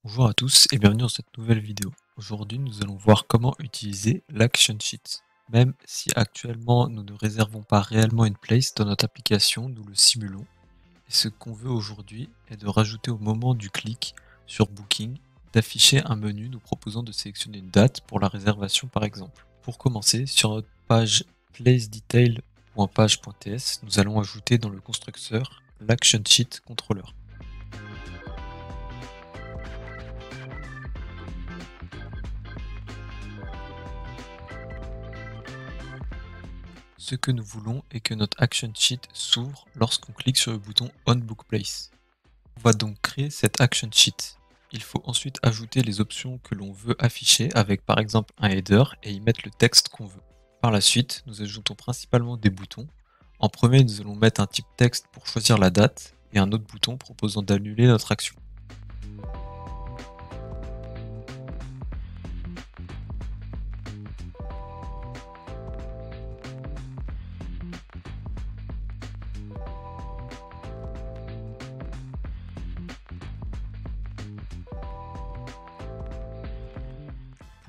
Bonjour à tous et bienvenue dans cette nouvelle vidéo. Aujourd'hui, nous allons voir comment utiliser l'Action Sheet. Même si actuellement nous ne réservons pas réellement une place dans notre application, nous le simulons. Et ce qu'on veut aujourd'hui est de rajouter au moment du clic sur Booking, d'afficher un menu nous proposant de sélectionner une date pour la réservation par exemple. Pour commencer, sur notre page placedetail.page.ts, nous allons ajouter dans le constructeur l'Action Sheet Controller. Ce que nous voulons est que notre Action Sheet s'ouvre lorsqu'on clique sur le bouton On Book Place. On va donc créer cette Action Sheet. Il faut ensuite ajouter les options que l'on veut afficher avec par exemple un header et y mettre le texte qu'on veut. Par la suite, nous ajoutons principalement des boutons. En premier, nous allons mettre un type texte pour choisir la date et un autre bouton proposant d'annuler notre action.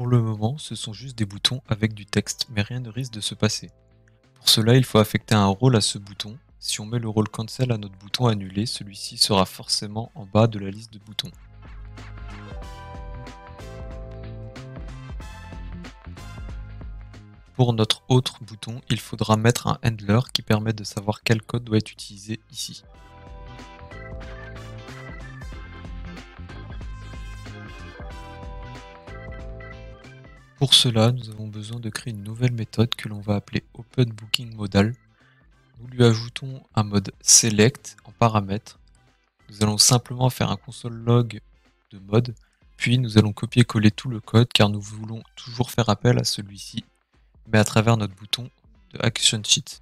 Pour le moment, ce sont juste des boutons avec du texte, mais rien ne risque de se passer. Pour cela, il faut affecter un rôle à ce bouton. Si on met le rôle Cancel à notre bouton annulé, celui-ci sera forcément en bas de la liste de boutons. Pour notre autre bouton, il faudra mettre un handler qui permet de savoir quel code doit être utilisé ici. Pour cela, nous avons besoin de créer une nouvelle méthode que l'on va appeler OpenBookingModal. Nous lui ajoutons un mode Select en paramètre. Nous allons simplement faire un console log de mode, puis nous allons copier-coller tout le code car nous voulons toujours faire appel à celui-ci, mais à travers notre bouton de Action Sheet.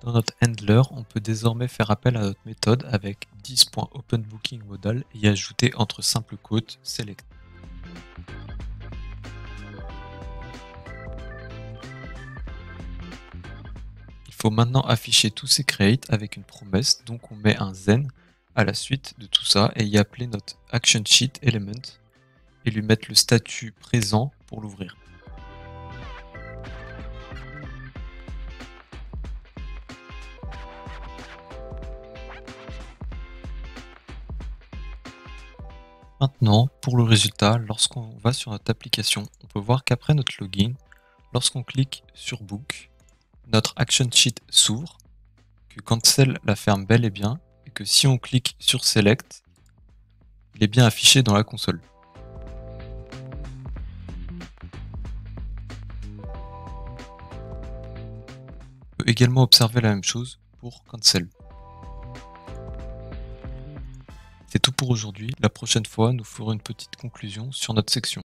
Dans notre handler, on peut désormais faire appel à notre méthode avec this.openbookingModal et y ajouter entre simples quotes select. Il faut maintenant afficher tous ces creates avec une promesse, donc on met un then à la suite de tout ça et y appeler notre action sheet element et lui mettre le statut présent pour l'ouvrir. Maintenant, pour le résultat, lorsqu'on va sur notre application, on peut voir qu'après notre login, lorsqu'on clique sur Book, notre Action Sheet s'ouvre, que Cancel la ferme bel et bien, et que si on clique sur Select, il est bien affiché dans la console. On peut également observer la même chose pour Cancel. C'est tout pour aujourd'hui, la prochaine fois nous ferons une petite conclusion sur notre section.